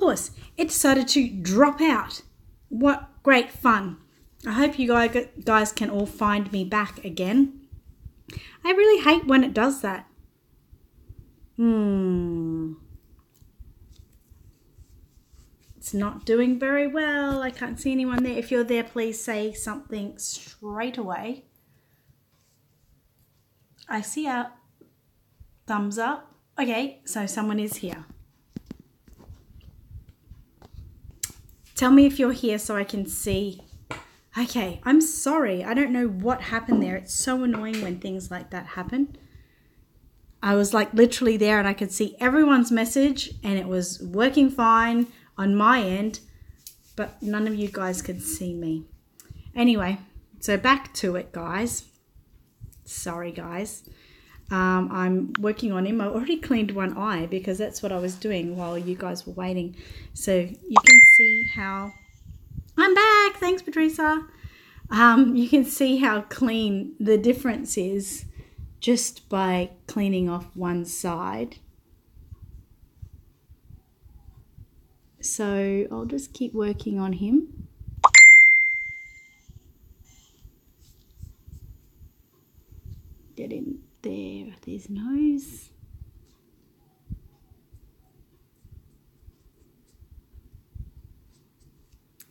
course, it decided to drop out. What great fun. I hope you guys can all find me back again. I really hate when it does that. It's not doing very well. I can't see anyone there. If you're there, please say something straight away. I see a thumbs up. Okay, so someone is here. Tell me if you're here so I can see. Okay, I'm sorry. I don't know what happened there. It's so annoying when things like that happen. I was like literally there and I could see everyone's message and it was working fine on my end, but none of you guys could see me. Anyway, so back to it, guys. Sorry, guys. I'm working on him. I already cleaned one eye because that's what I was doing while you guys were waiting. So you can see how... I'm back. Thanks, Patricia. You can see how clean the difference is just by cleaning off one side. So I'll just keep working on him. Get in there with his nose.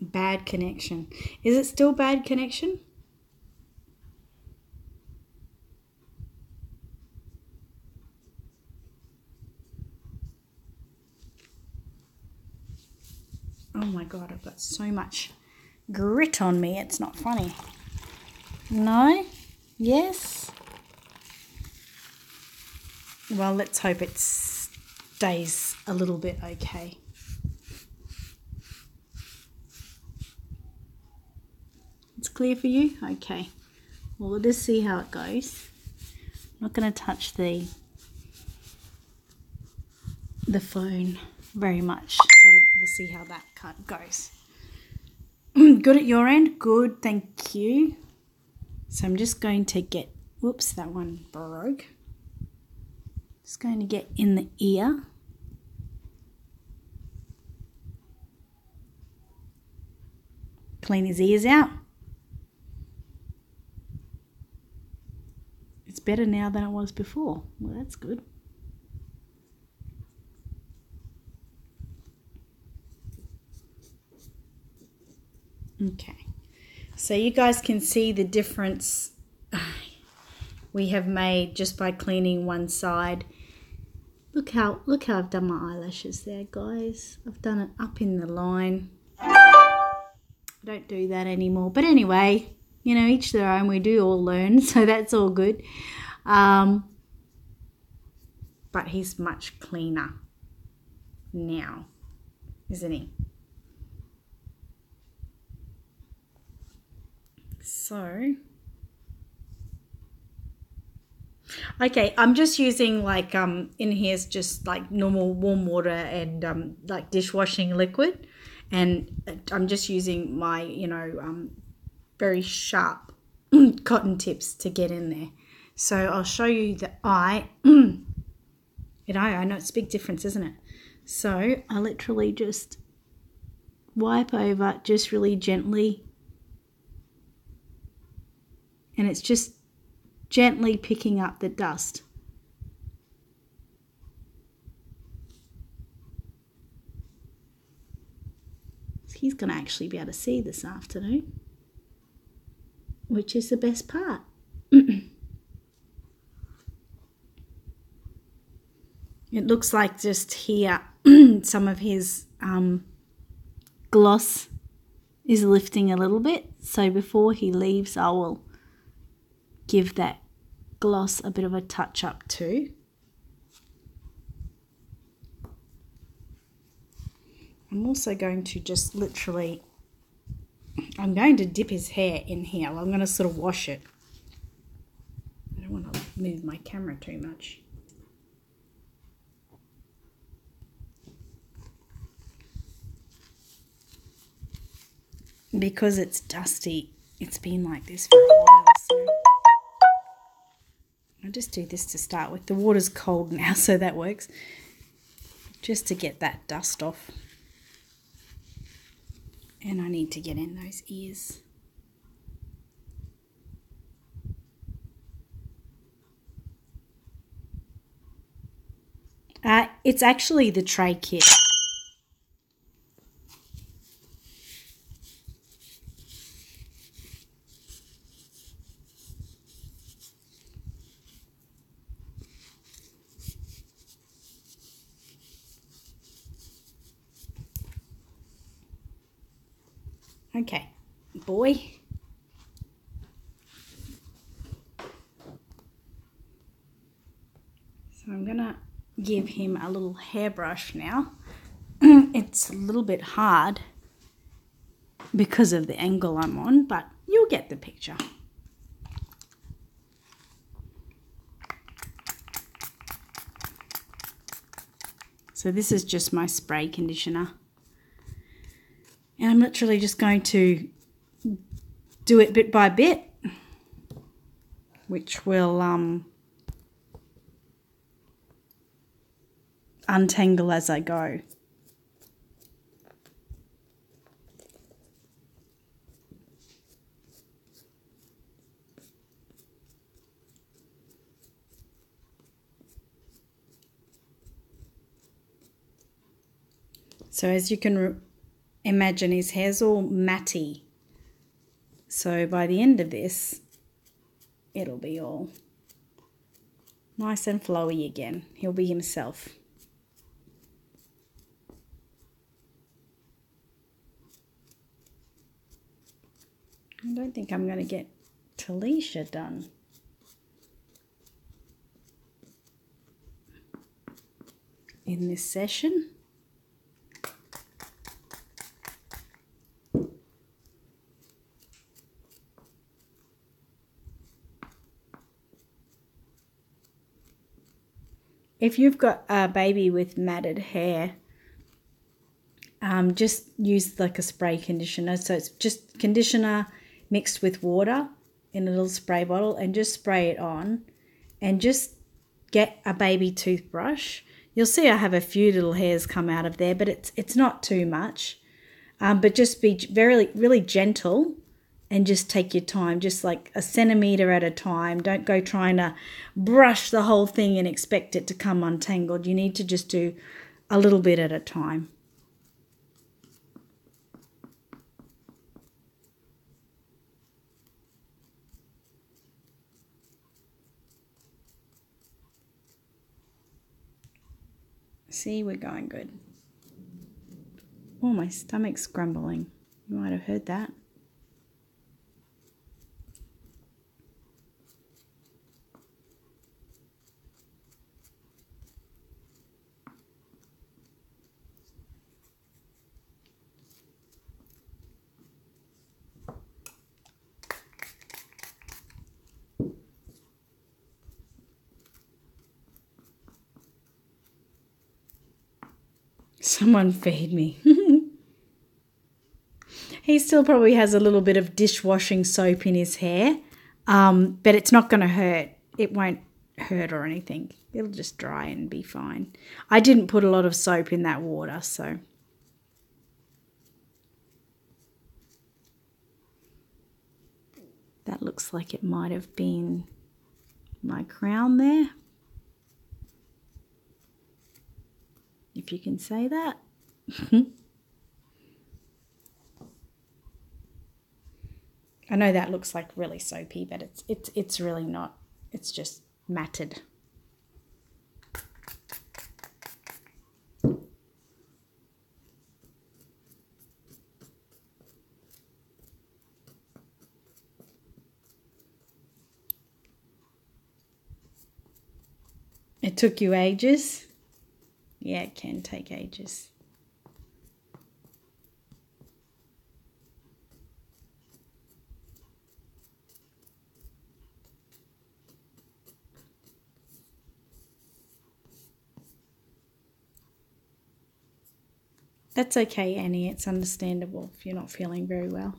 Bad connection. Is it still bad connection? Oh my God, I've got so much grit on me. It's not funny. No? Yes? Well, let's hope it stays a little bit okay. It's clear for you? Okay. Well, we'll just see how it goes. I'm not going to touch the phone very much. So we'll see how that cut goes. Good at your end? Good, thank you. So I'm just going to get, whoops, that one broke. Just going to get in the ear. Clean his ears out. It's better now than it was before. Well, that's good. Okay, so you guys can see the difference we have made just by cleaning one side. Look how I've done my eyelashes there, guys. I've done it up in the line. I don't do that anymore, but anyway, you know, each their own. We do all learn, so that's all good. But he's much cleaner now, isn't he? So, okay, I'm just using like, in here's just like normal warm water and like dishwashing liquid. And I'm just using my, you know, very sharp cotton tips to get in there. So I'll show you the eye. I know it's a big difference, isn't it? So I literally just wipe over just really gently. And it's just gently picking up the dust. He's going to actually be able to see this afternoon, which is the best part. It looks like just here some of his gloss is lifting a little bit. So before he leaves, I will give that gloss a bit of a touch up too. I'm also going to just literally, I'm going to dip his hair in here. I'm going to sort of wash it. I don't want to move my camera too much. Because it's dusty, it's been like this for a while, so I'll just do this to start with. The water's cold now, so that works. Just to get that dust off. And I need to get in those ears. It's actually the tray kit. Okay, boy. So I'm going to give him a little hairbrush now. It's a little bit hard because of the angle I'm on, but you'll get the picture. So this is just my spray conditioner. And I'm literally just going to do it bit by bit, which will untangle as I go. So as you can imagine, his hair's all matty. So by the end of this, it'll be all nice and flowy again. He'll be himself. I don't think I'm going to get Talisha done. In this session. If you've got a baby with matted hair, just use like a spray conditioner. So it's just conditioner mixed with water in a little spray bottle, and just spray it on, and just get a baby toothbrush. You'll see I have a few little hairs come out of there, but it's not too much. But just be really gentle and just take your time, just like a centimetre at a time. Don't go trying to brush the whole thing and expect it to come untangled. You need to just do a little bit at a time. See, we're going good. Oh, my stomach's grumbling. You might have heard that. Someone feed me. He still probably has a little bit of dishwashing soap in his hair, but it's not going to hurt. It won't hurt or anything. It'll just dry and be fine. I didn't put a lot of soap in that water, so. That looks like it might have been my crown there. If you can say that. I know that looks like really soapy, but it's really not. It's just matted. It took you ages? Yeah, it can take ages. That's okay, Annie. It's understandable if you're not feeling very well.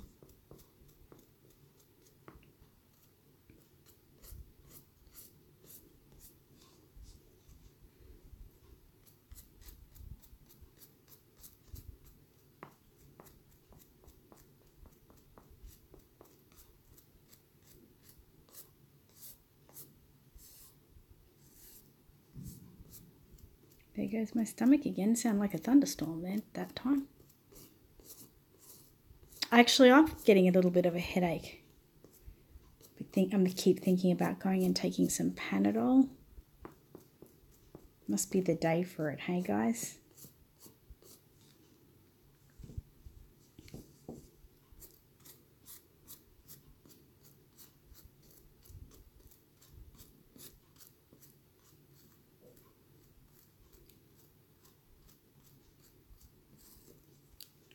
there goes my stomach again. Sound like a thunderstorm then that time. Actually, I'm getting a little bit of a headache. I'm going to keep thinking about going and taking some Panadol. Must be the day for it, hey guys?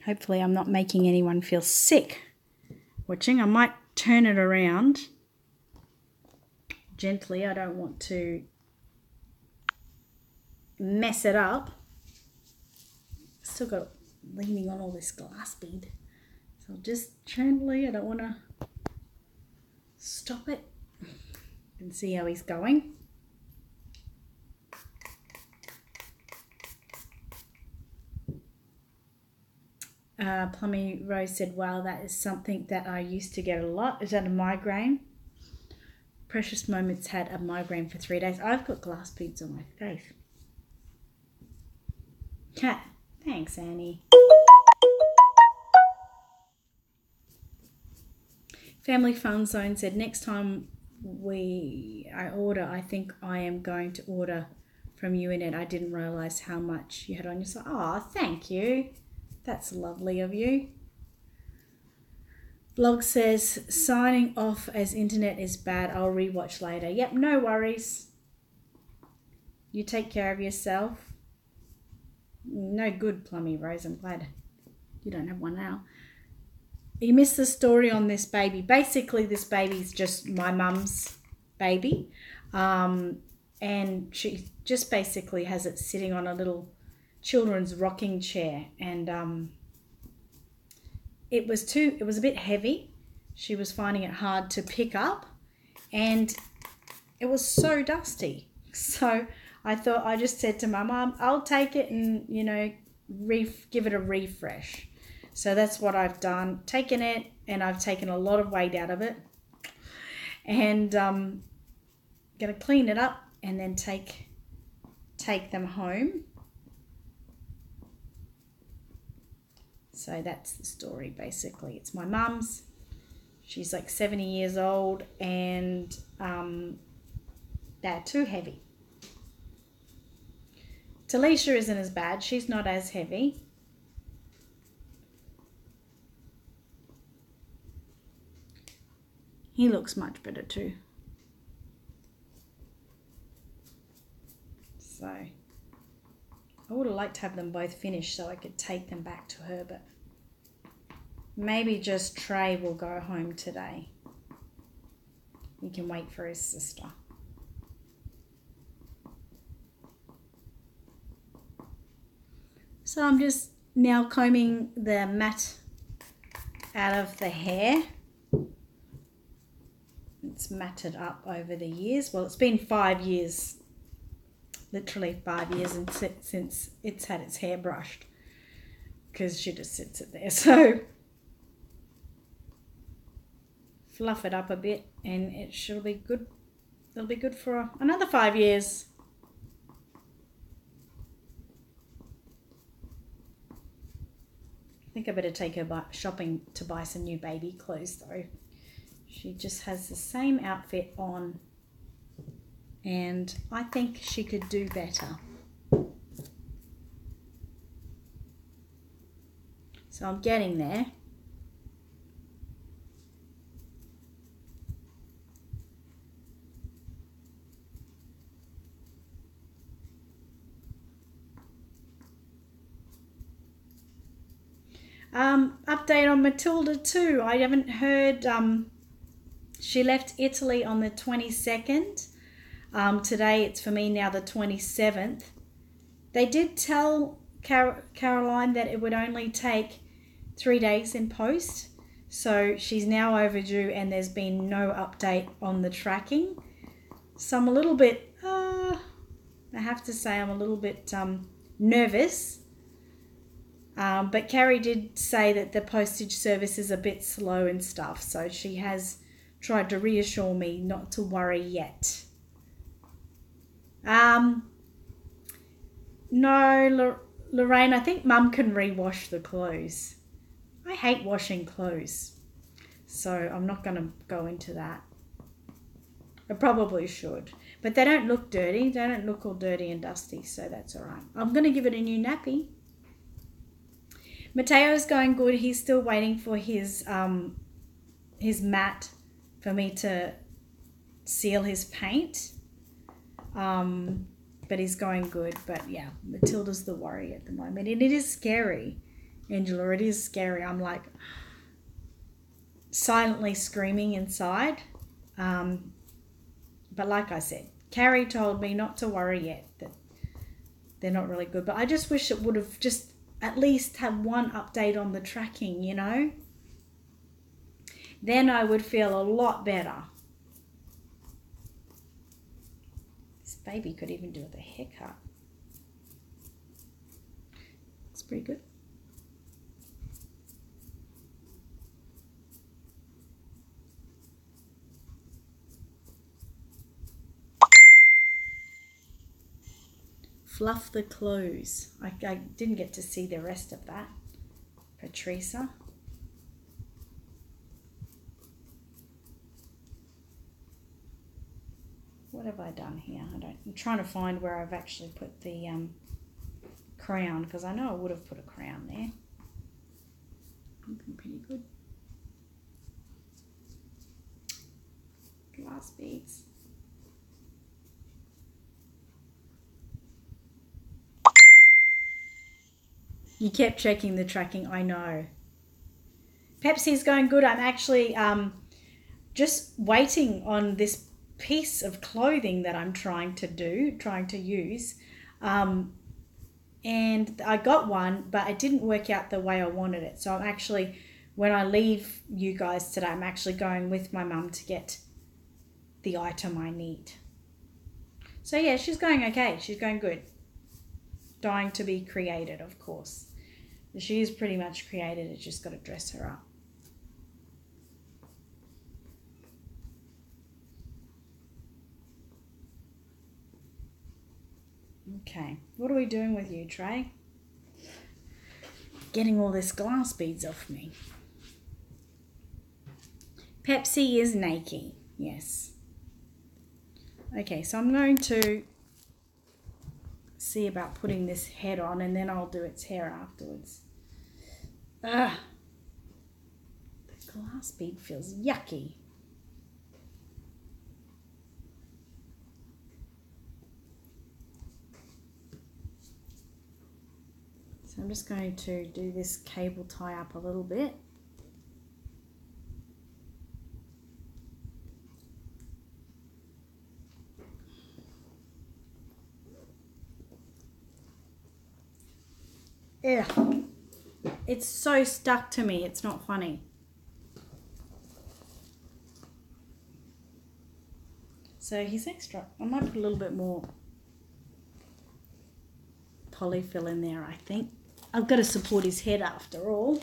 Hopefully I'm not making anyone feel sick watching. I might turn it around gently. I don't want to mess it up. Still got leaning on all this glass bead. So just gently, I don't want to stop it. You can see how he's going. Plummy Rose said, wow, that is something that I used to get a lot. Is that a migraine? Precious Moments had a migraine for 3 days. I've got glass beads on my face. Cat. Thanks, Annie. Family Fun Zone said, next time I order, I think I am going to order from you in it. I didn't realise how much you had on your side. Oh, thank you. That's lovely of you. Blog says, signing off as internet is bad. I'll rewatch later. Yep, no worries. You take care of yourself. No good, Plummy Rose. I'm glad you don't have one now. You missed the story on this baby. Basically, this baby's just my mum's baby. And she just basically has it sitting on a little children's rocking chair, and it was a bit heavy. She was finding it hard to pick up, and it was so dusty. So I just said to my mum, I'll take it and, you know, give it a refresh. So that's what I've done. Taken it, and I've taken a lot of weight out of it, and gonna clean it up and then take them home. So that's the story, basically. It's my mum's. She's like 70 years old, and they're too heavy. Talisha isn't as bad. She's not as heavy. He looks much better too. So I would have liked to have them both finished so I could take them back to her, but maybe just Trey will go home today. He can wait for his sister. So I'm just now combing the mat out of the hair. It's matted up over the years. Well, it's been 5 years, literally 5 years since it's had its hair brushed, because she just sits it there. So fluff it up a bit, and it should be good. It'll be good for another 5 years. I think I better take her shopping to buy some new baby clothes though. She just has the same outfit on, and I think she could do better. So I'm getting there. Update on Matilda too. I haven't heard. She left Italy on the 22nd. Today it's for me now the 27th. They did tell Caroline that it would only take 3 days in post. So she's now overdue, and there's been no update on the tracking. So I'm a little bit, I have to say I'm a little bit nervous. But Carrie did say that the postage service is a bit slow and stuff. So she has tried to reassure me not to worry yet. No, Lorraine, I think Mum can rewash the clothes. I hate washing clothes, so I'm not going to go into that. I probably should, but they don't look dirty. They don't look all dirty and dusty, so that's all right. I'm going to give it a new nappy. Mateo's going good. He's still waiting for his mat for me to seal his paint. But he's going good. But yeah, Matilda's the worry at the moment. And it is scary, Angela. It is scary. I'm like silently screaming inside. But like I said, Carrie told me not to worry yet, that they're not really good. But I just wish it would have just at least had one update on the tracking, you know? Then I would feel a lot better. This baby could even do with a haircut. It's pretty good. Fluff the clothes. I didn't get to see the rest of that. Patricia. What have I done here? I'm trying to find where I've actually put the crown, because I know I would have put a crown there. Looking pretty good. Glass beads. You kept checking the tracking, I know. Pepsi's going good. I'm actually just waiting on this piece of clothing that I'm trying to use. And I got one, but it didn't work out the way I wanted it. So I'm actually, when I leave you guys today, I'm actually going with my mum to get the item I need. So yeah, she's going okay. She's going good. Dying to be created, of course. She is pretty much created. It's just got to dress her up. Okay, what are we doing with you, Trey? Getting all this glass beads off me. Pepsi is naked, yes. Okay, so I'm going to see about putting this head on, and then I'll do its hair afterwards. Ugh. The glass bead feels yucky. So I'm just going to do this cable tie up a little bit. Ugh. It's so stuck to me, it's not funny. So he's extra. I might put a little bit more polyfill in there, I think. I've got to support his head after all.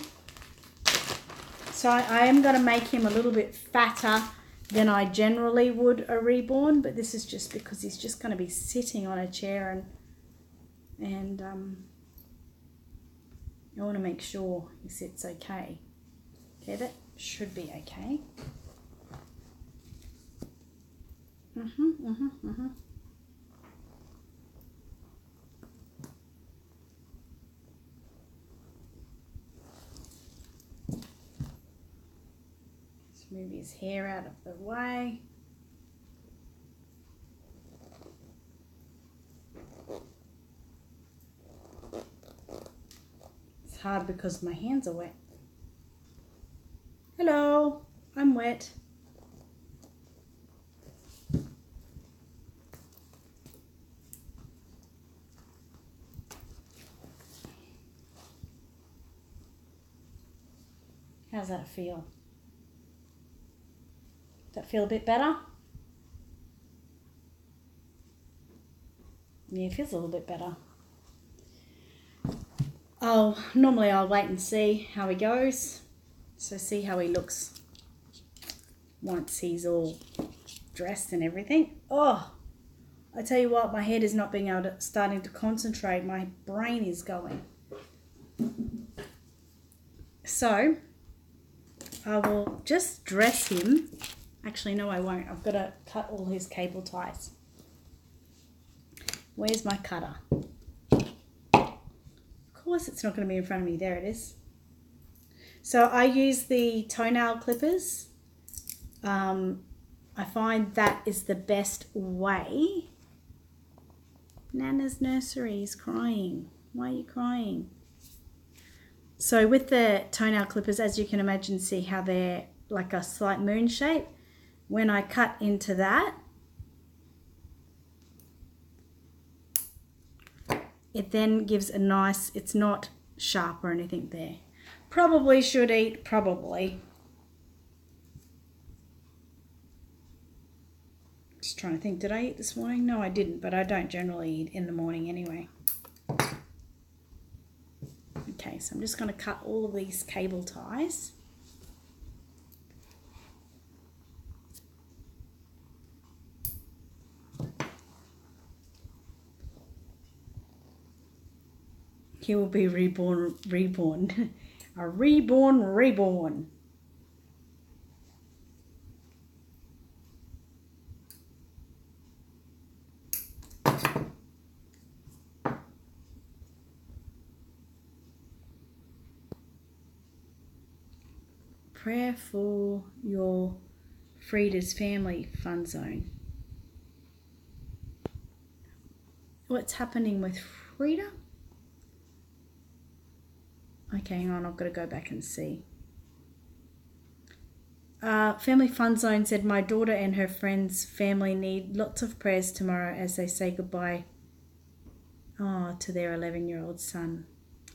So I am going to make him a little bit fatter than I generally would a reborn, but this is just because he's just going to be sitting on a chair, and I want to make sure he sits okay. Okay, that should be okay. Just move his hair out of the way. It's hard because my hands are wet. Hello, I'm wet. How's that feel? Does that feel a bit better? Yeah, it feels a little bit better. Normally I'll wait and see how he goes. So see how he looks once he's all dressed and everything. Oh, I tell you what, my head is not being able to, starting to concentrate. My brain is going. So I will just dress him. Actually, no, I won't. I've got to cut all his cable ties. Where's my cutter? Of course it's not going to be in front of me. There it is. So I use the toenail clippers. I find that is the best way. Nana's nursery is crying. Why are you crying? So with the toenail clippers, as you can imagine, see how they're like a slight moon shape. When I cut into that, it then gives a nice, it's not sharp or anything there. Probably should eat, probably. Just trying to think, did I eat this morning? No, I didn't, but I don't generally eat in the morning anyway. Okay, so I'm just going to cut all of these cable ties. He will be reborn. A reborn. Prayer for your Frida's family fun zone. What's happening with Frida? Okay, hang on, I've got to go back and see. Family Fun Zone said, my daughter and her friends' family need lots of prayers tomorrow as they say goodbye to their 11-year-old son.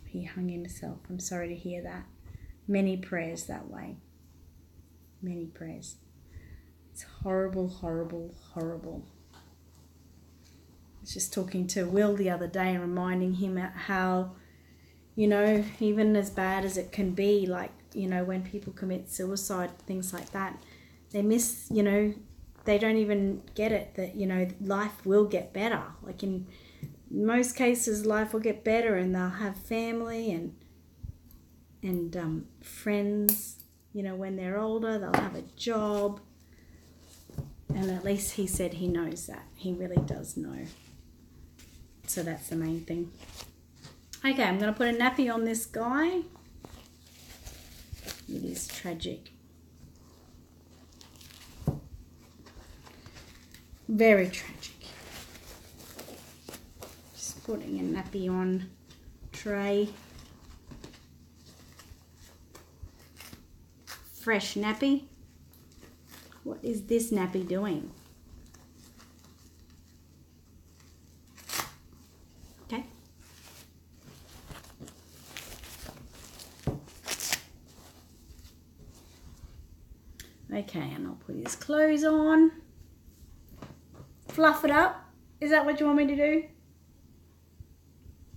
He hung himself. I'm sorry to hear that. Many prayers that way. Many prayers. It's horrible, horrible, horrible. I was just talking to Will the other day and reminding him how, you know, even as bad as it can be, like, you know, when people commit suicide, things like that, they miss, you know, they don't even get it that, you know, life will get better. Like in most cases, life will get better and they'll have family and friends, you know, when they're older, they'll have a job. And at least he said he knows that. He really does know. So that's the main thing. Okay, I'm going to put a nappy on this guy. It is tragic. Very tragic. Just putting a nappy on tray. Fresh nappy. What is this nappy doing? Okay. Okay, and I'll put his clothes on. Fluff it up. Is that what you want me to do?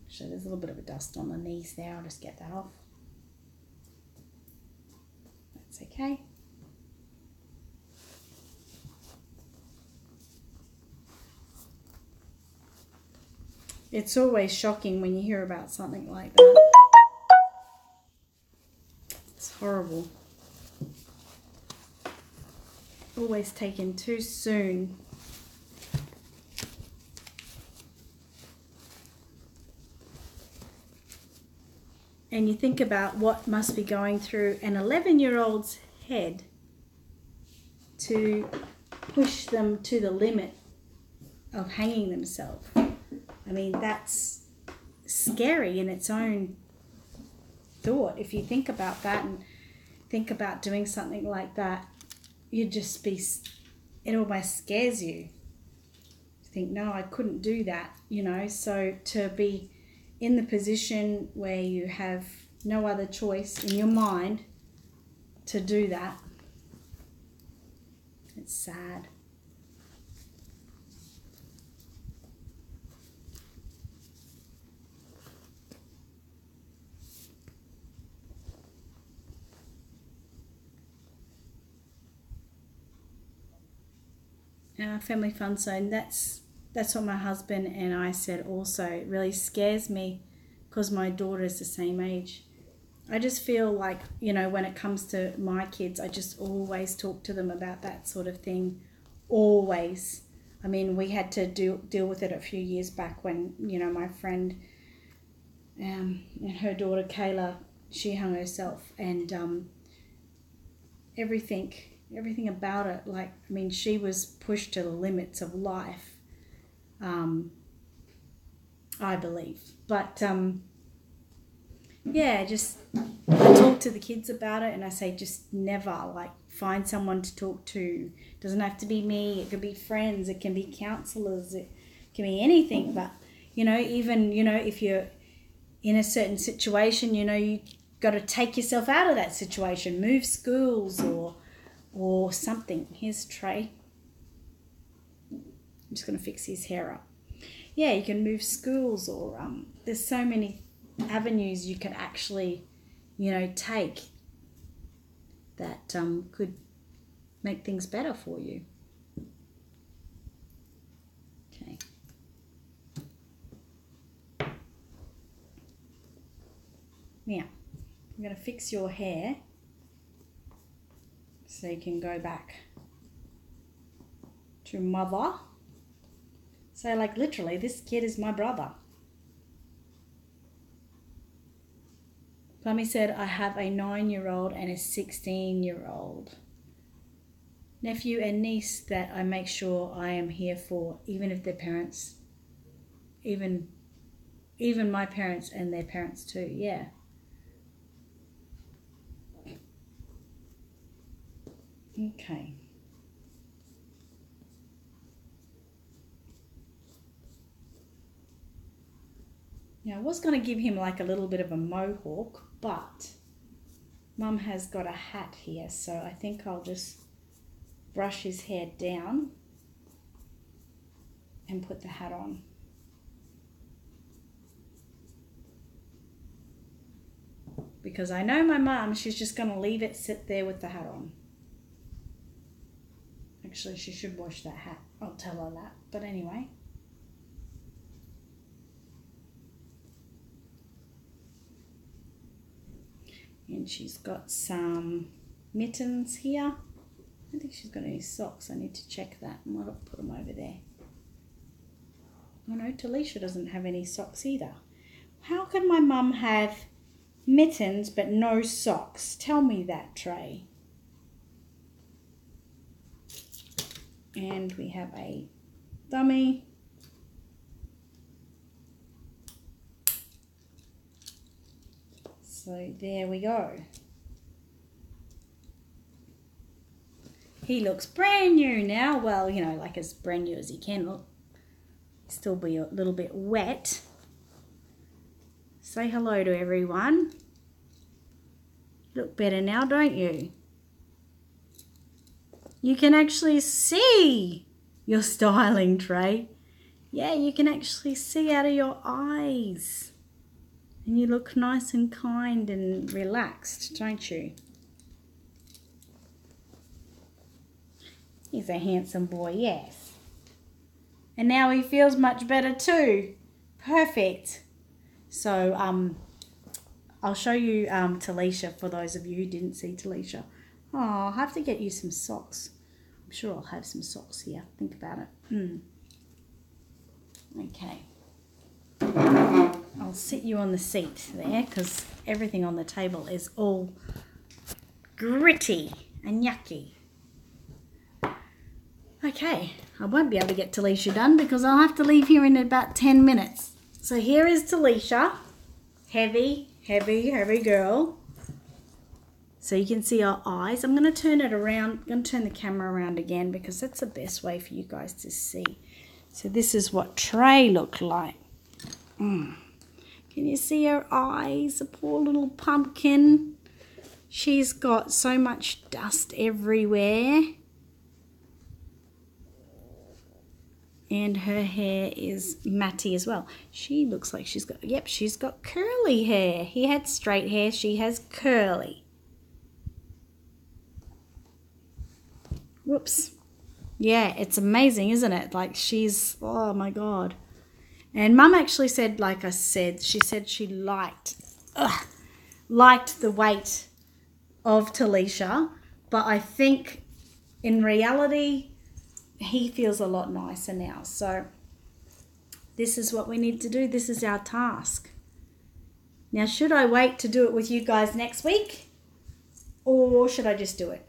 So there's a little bit of a dust on the knees there. I'll just get that off. That's okay. It's always shocking when you hear about something like that. It's horrible. Always taken too soon. And you think about what must be going through an 11-year-old's head to push them to the limit of hanging themselves. I mean, that's scary in its own thought. If you think about that and think about doing something like that, you'd just be, it almost scares you. You think, no, I couldn't do that, you know. So to be in the position where you have no other choice in your mind to do that, it's sad. Family Fun Zone, that's that's what my husband and I said also. It really scares me because my daughter is the same age. I just feel like, you know, when it comes to my kids, I just always talk to them about that sort of thing. Always. I mean, we had to deal with it a few years back when, you know, my friend and her daughter Kayla, she hung herself, and everything about it, like, I mean, she was pushed to the limits of life, I believe. But yeah, just I talk to the kids about it, and I say just never, like, find someone to talk to. It doesn't have to be me. It could be friends. It can be counselors. It can be anything. But, you know, even, you know, if you're in a certain situation, you know, you got to take yourself out of that situation. Move schools or something. Here's Trey. I'm just going to fix his hair up. Yeah, you can move schools, or there's so many avenues you can actually, you know, take that could make things better for you. Okay. Now, I'm going to fix your hair so you can go back to mother. So, like, literally, this kid is my brother. Plummy said, I have a 9-year-old and a 16-year-old nephew and niece that I make sure I am here for, even if their parents, even my parents and their parents too. Yeah. Okay. Now, I was going to give him like a little bit of a mohawk, but Mum has got a hat here, so I think I'll just brush his hair down and put the hat on. Because I know my mum, she's just going to leave it sit there with the hat on. Actually, she should wash that hat. I'll tell her that. But anyway. And she's got some mittens here. I don't think she's got any socks. I need to check that. I might put them over there. Oh no, Talisha doesn't have any socks either. How can my mum have mittens but no socks? Tell me that, Trey. And we have a dummy. So there we go. He looks brand new now. Well, you know, like as brand new as he can look. Still be a little bit wet. Say hello to everyone. Look better now, don't you? You can actually see your styling, Trey. Yeah, you can actually see out of your eyes. And you look nice and kind and relaxed, don't you? He's a handsome boy, yes. And now he feels much better too. Perfect. So, I'll show you Talisha, for those of you who didn't see Talisha. Oh, I'll have to get you some socks. I'm sure I'll have some socks here. Think about it. Okay. I'll sit you on the seat there because everything on the table is all gritty and yucky. Okay, I won't be able to get Talisha done because I'll have to leave here in about 10 minutes. So here is Talisha. Heavy, heavy, heavy girl. So you can see her eyes. I'm going to turn it around. I'm going to turn the camera around again because that's the best way for you guys to see. So this is what Trey looked like. Can you see her eyes? A poor little pumpkin. She's got so much dust everywhere. And her hair is matty as well. She looks like she's got, yep, she's got curly hair. He had straight hair. She has curly. Whoops. Yeah, it's amazing, isn't it? Like she's, oh my God. And Mum actually said, like I said, she said she liked the weight of Talisha, but I think in reality, he feels a lot nicer now. So this is what we need to do. This is our task. Now, should I wait to do it with you guys next week, or should I just do it?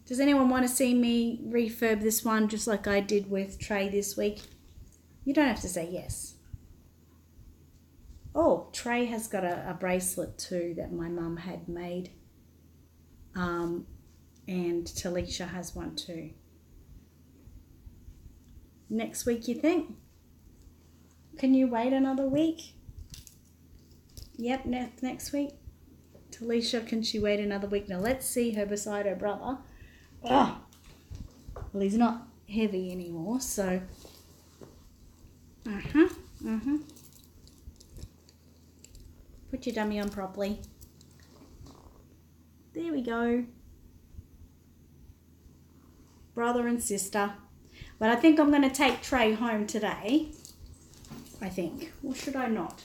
Does anyone want to see me refurb this one just like I did with Trey this week? You don't have to say yes. Oh, Trey has got a bracelet too that my mum had made. And Talisha has one too. Next week, you think? Can you wait another week? Yep, next week. Talisha, can she wait another week? Now let's see her beside her brother. Oh, well, he's not heavy anymore, so. Put your dummy on properly. There we go. Brother and sister. But I think I'm going to take Trey home today. I think. Or should I not?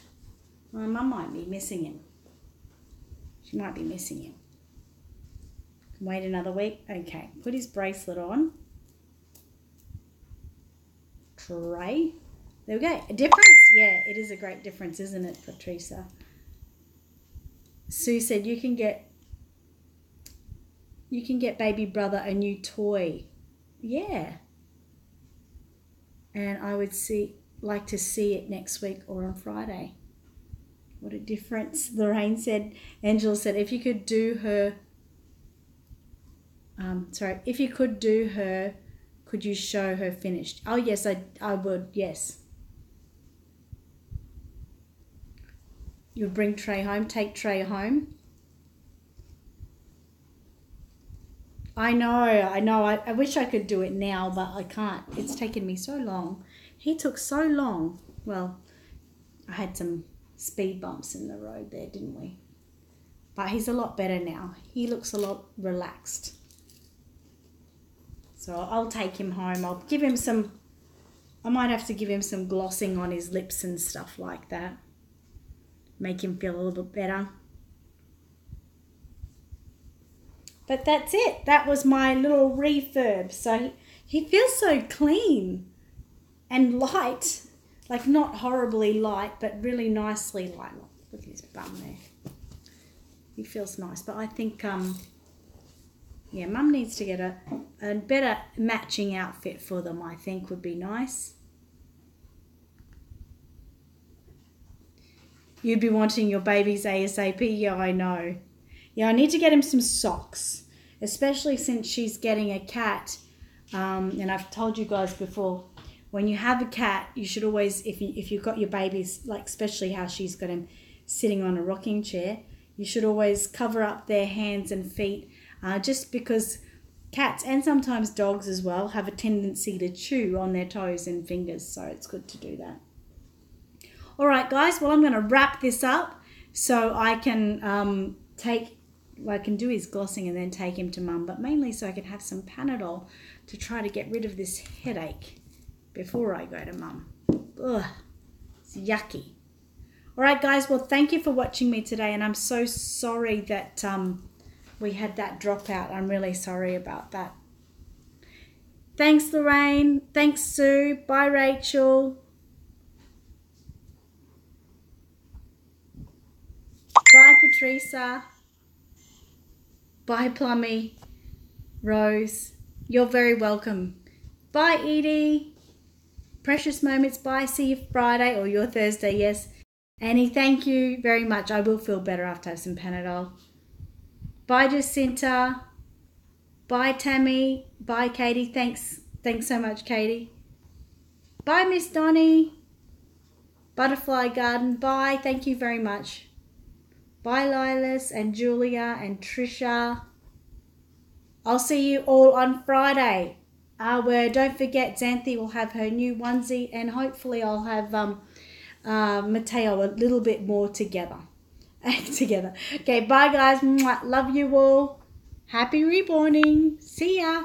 My mum might be missing him. She might be missing him. Wait another week. Okay. Put his bracelet on. Trey. There we go. A difference? Yeah, it is a great difference, isn't it, Patricia? Sue said you can get baby brother a new toy. Yeah. And I would like to see it next week or on Friday. What a difference. Lorraine said, Angela said, if you could do her, could you show her finished? Oh, yes, I would, yes. You would bring Trey home, take Trey home. I know. I wish I could do it now, but I can't. It's taken me so long. He took so long. Well, I had some speed bumps in the road there, didn't we? But he's a lot better now. He looks a lot relaxed. So I'll take him home. I'll give him some, I might have to give him some glossing on his lips and stuff like that. Make him feel a little bit better. But that's it. That was my little refurb. So he feels so clean and light. Like not horribly light, but really nicely light. Look at his bum there. He feels nice. But I think, yeah, Mum needs to get a better matching outfit for them, I think would be nice. You'd be wanting your babies ASAP. Yeah, I know. Yeah, I need to get him some socks, especially since she's getting a cat. And I've told you guys before, when you have a cat, you should always, if you've got your babies, like especially how she's got him sitting on a rocking chair, you should always cover up their hands and feet, just because cats and sometimes dogs as well have a tendency to chew on their toes and fingers, so it's good to do that. All right, guys, well, I'm going to wrap this up so I can I can do his glossing and then take him to Mum, but mainly so I can have some Panadol to try to get rid of this headache before I go to Mum. Ugh, it's yucky. All right, guys, well, thank you for watching me today, and I'm so sorry that we had that dropout. I'm really sorry about that. Thanks, Lorraine. Thanks, Sue. Bye, Rachel. Bye, Patricia. Bye, Plummy. Rose, you're very welcome. Bye, Edie. Precious moments. Bye. See you Friday or your Thursday. Yes. Annie, thank you very much. I will feel better after I have some Panadol. Bye, Jacinta. Bye, Tammy. Bye, Katie. Thanks so much, Katie. Bye, Miss Donnie. Butterfly Garden. Bye. Thank you very much. Bye, Lilas and Julia and Trisha. I'll see you all on Friday. Where don't forget, Xanthi will have her new onesie, and hopefully I'll have Mateo a little bit more together. Okay, bye guys. Love you all. Happy reborning. See ya.